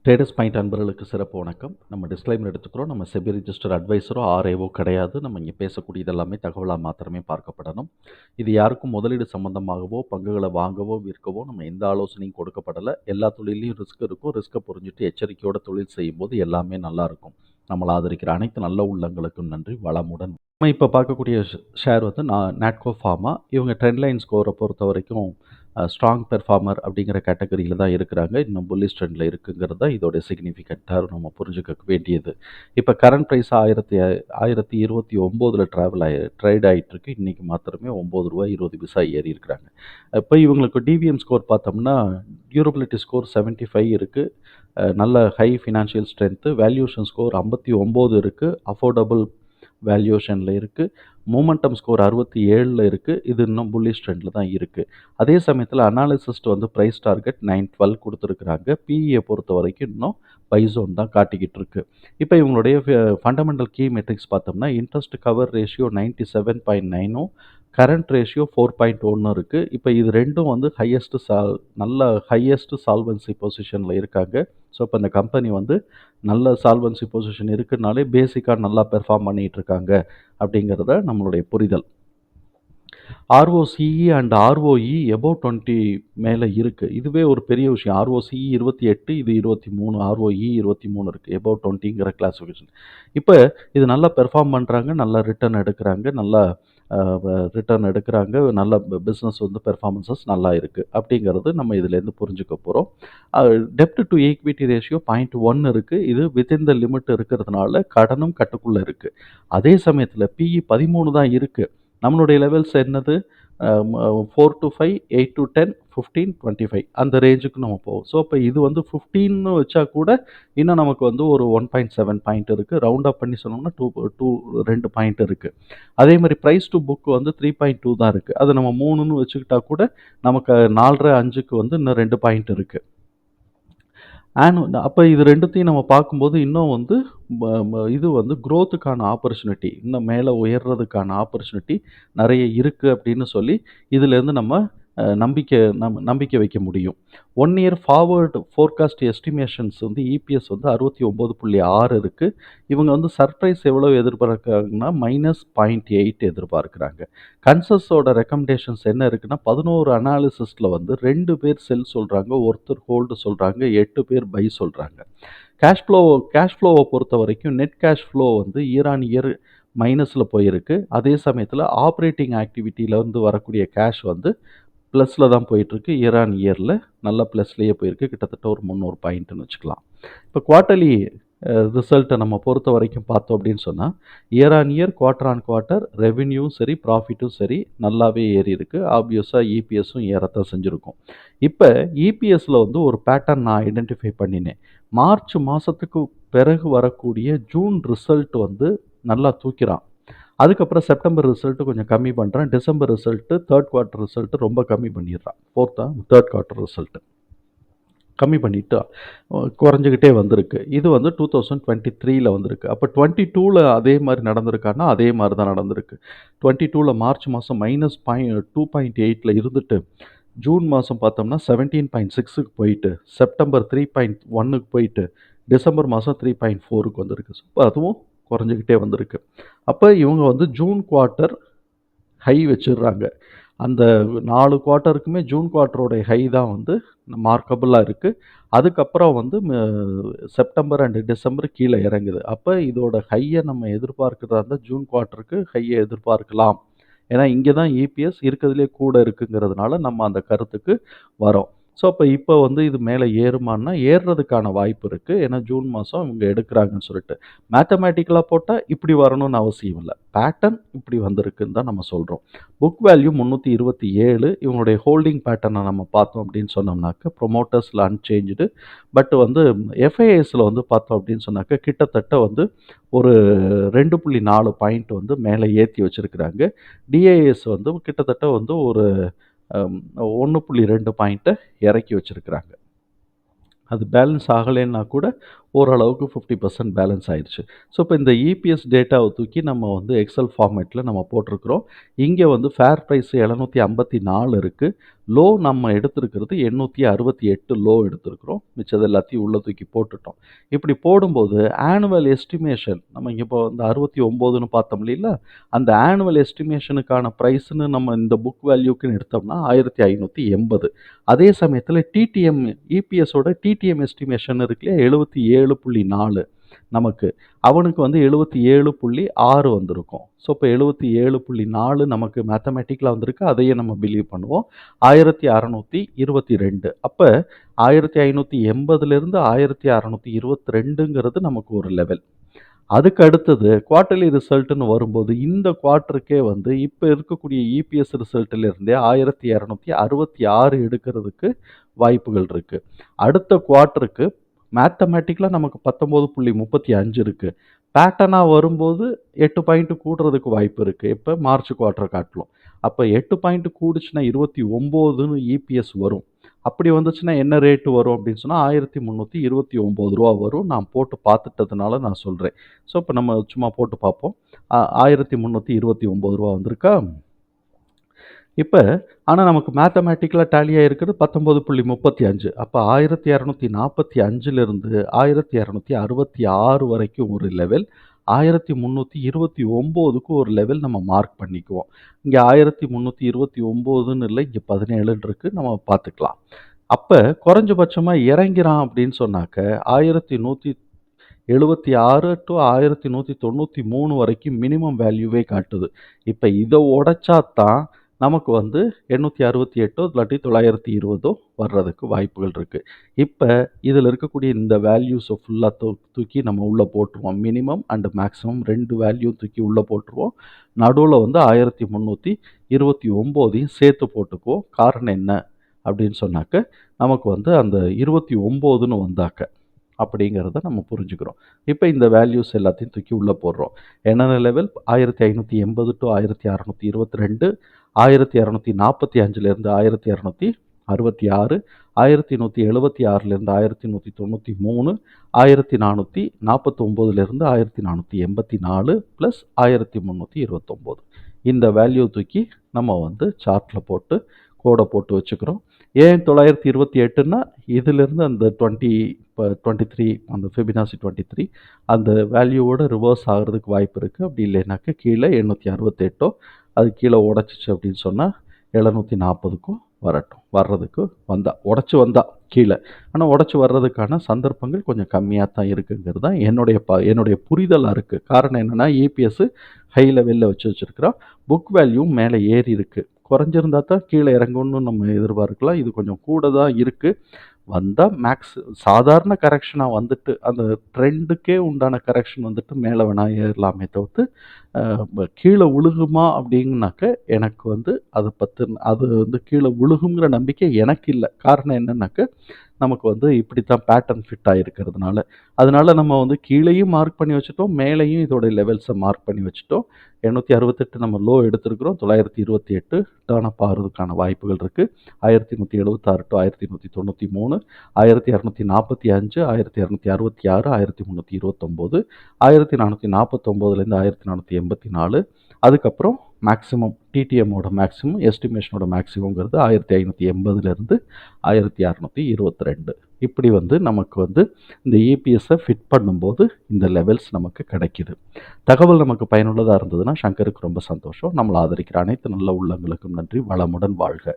Traders point அன்பர்களுக்கு சிறப்பு வணக்கம். நம்ம டிஸ்க்ளைமர் எடுத்துக்கிறோம். நம்ம செபி ரிஜிஸ்டர் அட்வைசரோ ஆர்ஐஓ கிடையாது. நம்ம இங்கே பேசக்கூடியது எல்லாமே தகவலாக மாத்திரமே பார்க்கப்படணும். இது யாருக்கும் முதலீடு சம்பந்தமாகவோ பங்குகளை வாங்கவோ விற்கவோ நம்ம எந்த ஆலோசனையும் கொடுக்கப்படலை. எல்லா தொழிலையும் ரிஸ்க் இருக்கும். ரிஸ்க்கை புரிஞ்சுட்டு எச்சரிக்கையோட தொழில் செய்யும்போது எல்லாமே நல்லா இருக்கும். நம்மளை ஆதரிக்கிற அனைத்து நல்ல உள்ளங்களுக்கும் நன்றி. வளமுடன். நம்ம இப்போ பார்க்கக்கூடிய ஷேர் வந்து நாட்கோ ஃபார்மா. இவங்க ட்ரெண்ட் லைன் ஸ்கோரை பொறுத்த வரைக்கும் ஸ்ட்ராங் பெர்ஃபார்மர் அப்படிங்கிற கேட்டகரியில் தான் இருக்கிறாங்க. இன்னும் புல்லிஷ் ட்ரெண்டில் இருக்குங்கிறது தான் இதோடைய சிக்னிஃபிகண்ட்டாக நம்ம புரிஞ்சுக்க வேண்டியது. இப்போ கரண்ட் ப்ரைஸ் 1029 ட்ரேட் ஆகிட்டுருக்கு. இன்றைக்கி மாத்திரமே ₹9.20 ஏறி இருக்கிறாங்க. இப்போ இவங்களுக்கு டிவிஎம் ஸ்கோர் பார்த்தோம்னா டியூரபிலிட்டி ஸ்கோர் 75 இருக்குது. நல்ல high financial strength. Valuation score 59 இருக்குது. அஃபோர்டபுள் வேல்யூஷனில் இருக்குது. மூமெண்டம் ஸ்கோர் 67 இருக்குது. இது இன்னும் புல்லிஷ் ட்ரெண்டில் தான் இருக்குது. அதே சமயத்தில் அனாலிசிஸ்ட் வந்து ப்ரைஸ் டார்கெட் 912 கொடுத்துருக்குறாங்க. பிஇயை பொறுத்த வரைக்கும் இன்னும் பை ஜோன் தான் காட்டிக்கிட்டு இருக்கு. இப்போ இவங்களுடைய ஃபண்டமெண்டல் கீ மெட்ரிக்ஸ் பார்த்தோம்னா interest cover ratio 97.9, current ratio 4.1 இருக்குது. இப்போ இது ரெண்டும் வந்து நல்ல ஹையஸ்ட் சால்வன்சி பொசிஷனில் இருக்காங்க. ஸோ இப்போ இந்த கம்பெனி வந்து நல்ல சால்வன்சி பொசிஷன் இருக்குனாலே பேசிக்காக நல்லா பெர்ஃபார்ம் பண்ணிகிட்டு இருக்காங்க அப்படிங்கிறத நம்மளுடைய புரிதல். ROCE அண்ட் ROE எபோவ் 20 மேலே இருக்குது. இதுவே ஒரு பெரிய விஷயம். ROCE 28, இது 23, ROE 23 இருக்குது. எபோவ் 20ங்கிற கிளாஸிஃபிகேஷன். இப்போ இது நல்லா பெர்ஃபார்ம் பண்ணுறாங்க, நல்லா ரிட்டர்ன் எடுக்கிறாங்க, நல்லா நல்ல பிஸ்னஸ் வந்து பெர்ஃபார்மன்ஸஸ் நல்லா இருக்குது அப்படிங்கிறது நம்ம இதுலேருந்து புரிஞ்சுக்க போகிறோம். டெப்ட் டு ஈக்விட்டி ரேஷியோ 0.1 இருக்குது. இது வித்தின் த லிமிட் இருக்கிறதுனால கடனும் கட்டுக்குள்ளே இருக்குது. அதே சமயத்தில் பிஇ 13 தான் இருக்குது. நம்மளுடைய லெவல்ஸ் என்னது? 4 to 5, 8 to 10, 15, 25 அந்த ரேஞ்சுக்கு நம்ம போவோம். ஸோ அப்போ இது வந்து 15ன்னு வச்சா கூட இன்னும் நமக்கு வந்து ஒரு 1.7 பாயிண்ட் இருக்குது. ரவுண்ட் அப் பண்ணி சொன்னோம்னா 2 பாயிண்ட் இருக்குது. அதே மாதிரி ப்ரைஸ் டு புக் வந்து 3.2 தான் இருக்குது. அதை நம்ம 3ன்னு வச்சுக்கிட்டா கூட நமக்கு 4.5, 5க்கு வந்து இன்னும் 2 பாயிண்ட் இருக்குது. அப்போ இது ரெண்டுத்தையும் நம்ம பார்க்கும்போது இன்னும் வந்து இது வந்து க்ரோத்துக்கான ஆப்பர்ச்சுனிட்டி, இன்னும் மேலே உயர்றதுக்கான ஆப்பர்ச்சுனிட்டி நிறைய இருக்குது அப்படின்னு சொல்லி இதிலேருந்து நம்ம நம்பிக்கை வைக்க முடியும். 1 இயர் ஃபார்வர்டு ஃபோர்காஸ்ட் எஸ்டிமேஷன்ஸ் வந்து இபிஎஸ் வந்து 69.6 இருக்குது. இவங்க வந்து சர்ப்ரைஸ் எவ்வளோ எதிர்பார்க்குறாங்கன்னா -0.8 எதிர்பார்க்குறாங்க. கன்சஸோட ரெக்கமெண்டேஷன்ஸ் என்ன இருக்குன்னா 11 அனாலிசிஸ்டில் வந்து 2 பேர் செல் சொல்கிறாங்க, ஒருத்தர் ஹோல்டு சொல்கிறாங்க, 8 பேர் பை சொல்கிறாங்க. கேஷ் ஃப்ளோவை பொறுத்த வரைக்கும் நெட் கேஷ் ஃப்ளோ வந்து இயர் ஆன் இயர் மைனஸில் போயிருக்கு. அதே சமயத்தில் ஆப்ரேட்டிங் ஆக்டிவிட்டியிலேருந்து வரக்கூடிய கேஷ் வந்து ப்ளஸில் தான் போயிட்டுருக்கு. இயர் ஆன் இயரில் நல்ல ப்ளஸ்லேயே போயிருக்கு. கிட்டத்தட்ட ஒரு 300 பாயிண்ட்டுன்னு வச்சுக்கலாம். இப்போ குவார்ட்டர்லி ரிசல்ட்டை நம்ம பொறுத்த வரைக்கும் பார்த்தோம் அப்படின்னு சொன்னால் year on year, quarter on quarter ரெவென்யூவும் சரி, ப்ராஃபிட்டும் சரி நல்லாவே ஏறி இருக்குது. ஆப்வியஸாக இபிஎஸும் ஏறத்தான் செஞ்சுருக்கும். இப்போ இபிஎஸ்சில் வந்து ஒரு பேட்டர்ன் நான் ஐடென்டிஃபை பண்ணினேன். மார்ச் மாதத்துக்கு பிறகு வரக்கூடிய ஜூன் ரிசல்ட் வந்து நல்லா தூக்கிறான். அதுக்கப்புறம் செப்டம்பர் ரிசல்ட்டு கொஞ்சம் கம்மி பண்ணுறான். December result, third quarter result ரொம்ப கம்மி பண்ணிடுறான். தேர்ட் குவார்ட்டர் ரிசல்ட்டு கம்மி பண்ணிட்டு குறைஞ்சிக்கிட்டே வந்திருக்கு. இது வந்து 2023 வந்திருக்கு. அப்போ 22 அதே மாதிரி நடந்திருக்கான்னா அதே மாதிரி தான் நடந்திருக்கு. 22 மார்ச் மாதம் -2.8 இருந்துட்டு ஜூன் மாதம் பார்த்தோம்னா 17.6க்கு போயிட்டு, செப்டம்பர் 3.1க்கு போயிட்டு, டிசம்பர் மாதம் 3.4க்கு வந்திருக்கு. ஸோ அதுவும் குறைஞ்சிக்கிட்டே வந்திருக்கு. அப்போ இவங்க வந்து ஜூன் குவார்ட்டர் ஹை வச்சிடுறாங்க. அந்த 4 குவார்ட்டருக்குமே ஜூன் குவார்ட்டரோடைய ஹை தான் வந்து மார்க்கபுளாக இருக்குது. அதுக்கப்புறம் வந்து செப்டம்பர் அண்ட் டிசம்பர் கீழே இறங்குது. அப்போ இதோட ஹையை நம்ம எதிர்பார்க்கிறதா இருந்தால் ஜூன் குவார்ட்டருக்கு ஹையை எதிர்பார்க்கலாம். ஏன்னா இங்கே தான் இபிஎஸ் இருக்கிறதுலே கூட இருக்குங்கிறதுனால நம்ம அந்த கருத்துக்கு வரோம். ஸோ இப்போ வந்து இது மேலே ஏறுமான்னா ஏறுறதுக்கான வாய்ப்பு இருக்குது. ஏன்னா ஜூன் மாதம் இவங்க எடுக்கிறாங்கன்னு சொல்லிட்டு. மேத்தமேட்டிக்கலாக போட்டால் இப்படி வரணும்னு அவசியம் இல்லை. பேட்டர்ன் இப்படி வந்திருக்குன்னு தான் நம்ம சொல்கிறோம். Book value 327. இவங்களுடைய ஹோல்டிங் பேட்டர்னை நம்ம பார்த்தோம் அப்படின்னு சொன்னோம்னாக்க ப்ரொமோட்டர்ஸில் அன்சேஞ்சு. பட் வந்து எஃப்ஐஎஸில் வந்து பார்த்தோம் அப்படின்னு சொன்னாக்க கிட்டத்தட்ட வந்து ஒரு 2.4 பாயிண்ட் வந்து மேலே ஏற்றி வச்சுருக்கிறாங்க. டிஏஎஸ் வந்து கிட்டத்தட்ட வந்து ஒரு 1.2 பாயிண்ட்டை இறக்கி வச்சுருக்கிறாங்க. அது பேலன்ஸ் ஆகலைன்னா கூட ஓரளவுக்கு 50% பேலன்ஸ் ஆயிடுச்சு. ஸோ இப்போ இந்த இபிஎஸ் டேட்டாவை தூக்கி நம்ம வந்து எக்ஸல் ஃபார்மேட்டில் நம்ம போட்டிருக்கிறோம். இங்கே வந்து ஃபேர் ப்ரைஸ் 754 இருக்குது. லோ நம்ம எடுத்திருக்கிறது 868 லோ எடுத்திருக்கிறோம். மிச்சது எல்லாத்தையும் உள்ள தூக்கி போட்டுட்டோம். இப்படி போடும்போது ஆனுவல் எஸ்டிமேஷன் நம்ம இங்க இப்போ வந்து 69ன்னு பார்த்தோம் இல்லைங்களா? அந்த ஆனுவல் எஸ்டிமேஷனுக்கான பிரைஸ்ன்னு நம்ம இந்த புக் வேல்யூக்குன்னு எடுத்தோம்னா 1580. அதே சமயத்தில டிடிஎம் இபிஎஸோட டிடிஎம் எஸ்டிமேஷன் இருக்கு இல்லையா? 77.4 நமக்கு. அவனுக்கு வந்து 77.6 வந்திருக்கும். ஸோ, இப்போ 77.4 நமக்கு மேத்தமேட்டிக்கலா வந்திருக்கு. அதையே நம்ம பிலீவ் பண்ணுவோம். 1622 அப்ப 1580லிருந்து 1622ங்கிறது நமக்கு ஒரு லெவல். அதுக்கு அடுத்தது குவார்ட்டர்லி ரிசல்ட்ன்னு வரும்போது, இந்த குவார்ட்டருக்கே வந்து இப்ப இருக்கக்கூடிய இபிஎஸ் ரிசல்ட்லேருந்தே 1266 எடுக்கிறதுக்கு வாய்ப்புகள் இருக்கு. அடுத்த குவார்ட்டருக்கு மேத்தமேட்டிக்கலா நமக்கு 19.35 இருக்கு. பேட்டர்னா வரும்போது 8 பாயிண்ட் கூடுறதுக்கு வாய்ப்பு இருக்கு. எப்ப? மார்ச் குவார்ட்டர் காட்டிலும். அப்ப 8 பாயிண்ட் கூடுச்சுன்னா 29ன்னு இபிஎஸ் வரும். அப்படி வந்துச்சுன்னா என்ன ரேட் வரும் அப்படின்னு சொன்னா ரூ. 1329 வரும். நான் போட்டு பார்த்துட்டதுனால நான் சொல்றேன். ஸோ, இப்ப நம்ம சும்மா போட்டு பார்ப்போம். ரூ. 1329 வந்திருக்கா? இப்ப ஆனா நமக்கு மேத்தமேட்டிக்கலா டேலி ஆயிருக்குது 19.35. அப்ப 1245லிருந்து 1266 வரைக்கும் ஒரு லெவல். 1329க்கு ஒரு லெவல் நம்ம மார்க் பண்ணிக்குவோம். இங்க 1329ன்னு இல்ல, இங்க 17ன்னு இருக்கு. நம்ம பார்த்துக்கலாம். அப்ப குறைஞ்சபட்சமா இறங்கிறான் அப்படின்னு சொன்னாக்க 1176 to 1193 வரைக்கும் மினிமம் வேல்யூவே காட்டுது. இப்ப இத உடைச்சா தான் நமக்கு வந்து 868 இல்லாட்டி 920 வர்றதுக்கு வாய்ப்புகள் இருக்கு. இப்ப இதுல இருக்கக்கூடிய இந்த வேல்யூஸ ஃபுல்லா தூக்கி நம்ம உள்ள போட்டுருவோம். மினிமம் அண்ட் மேக்ஸிமம் 2 வேல்யூ தூக்கி உள்ள போட்டுருவோம். நடுவுல வந்து 1329யும் சேர்த்து போட்டுக்குவோம். காரணம் என்ன அப்படின்னு சொன்னாக்க, நமக்கு வந்து அந்த 29ன்னு வந்தாக்க அப்படிங்கிறத நம்ம புரிஞ்சுக்கிறோம். இப்ப இந்த வேல்யூஸ் எல்லாத்தையும் தூக்கி உள்ள போடுறோம். என்னென்ன லெவல்? 1580 to 1622, 1245லேருந்து 1266, 1176லேருந்து 1193, 1449லேருந்து 1484 plus 1329. இந்த வேல்யூ தூக்கி நம்ம வந்து சார்ட்ல போட்டு கோட போட்டு வச்சுக்கிறோம். ஏன் 928ன்னா இதிலிருந்து அந்த 23 அந்த ஃபிபனாசி 23 அந்த வேல்யூவோட ரிவர்ஸ் ஆகுறதுக்கு வாய்ப்பு இருக்கு. அப்படி இல்லைனாக்க கீழ 868 அது கீழ உடைச்சுச்சு அப்படின்னு சொன்னா 740க்கும் வரட்டும். வர்றதுக்கு உடைச்சு வந்தா கீழ. ஆனா உடைச்சு வர்றதுக்கான சந்தர்ப்பங்கள் கொஞ்சம் கம்மியா தான் இருக்குங்கிறது தான் என்னுடைய புரிதலா இருக்கு. காரணம் என்னன்னா, இபிஎஸ் ஹை லெவல்ல வச்சிருக்கிறான். புக் வேல்யூ மேல ஏறி இருக்கு. குறைஞ்சிருந்தா தான் கீழ இறங்கும்னு நம்ம எதிர்பார்க்கலாம். இது கொஞ்சம் கூட தான் இருக்கு. வந்தா சாதாரண கரெக்ஷனா வந்துட்டு, அந்த ட்ரெண்டுக்கே உண்டான கரெக்ஷன் வந்துட்டு மேல வேணா ஏறலாமே தவிர்த்து, கீழ விழுகுமா அப்படின்னாக்க, எனக்கு வந்து அது வந்து கீழ விழுகுங்கிற நம்பிக்கை எனக்கு இல்ல. காரணம் என்னன்னாக்க, நமக்கு வந்து இப்படித்தான் பேட்டர்ன் ஃபிட் ஆயிருக்கிறதுனால. அதனால நம்ம வந்து கீழயும் மார்க் பண்ணி வச்சுட்டோம். மேலேயும் இதோட லெவல்ஸ மார்க் பண்ணி வச்சுட்டோம். 868 நம்ம லோ எடுத்திருக்கிறோம். 928 டர்ன் அப் ஆகுறதுக்கான வாய்ப்புகள் இருக்கு. 1176 to 1193, 1245, 1266, 1329, 1449லேருந்து 1484, அதுக்கப்புறம் மேக்ஸிமம் டிடிஎம்மோட மேக்ஸிமம், எஸ்டிமேஷனோட மேக்ஸிமம்ங்கிறது 1580லேருந்து 1622. இப்படி வந்து நமக்கு வந்து இந்த இபிஎஸ்ஸை ஃபிட் பண்ணும்போது இந்த லெவல்ஸ் நமக்கு கிடைக்குது. தகவல் நமக்கு பயனுள்ளதா இருந்ததுன்னா சங்கருக்கு ரொம்ப சந்தோஷம். நம்மள ஆதரிக்கிற அனைத்து நல்ல உள்ளங்களுக்கும் நன்றி. வளமுடன் வாழ்க.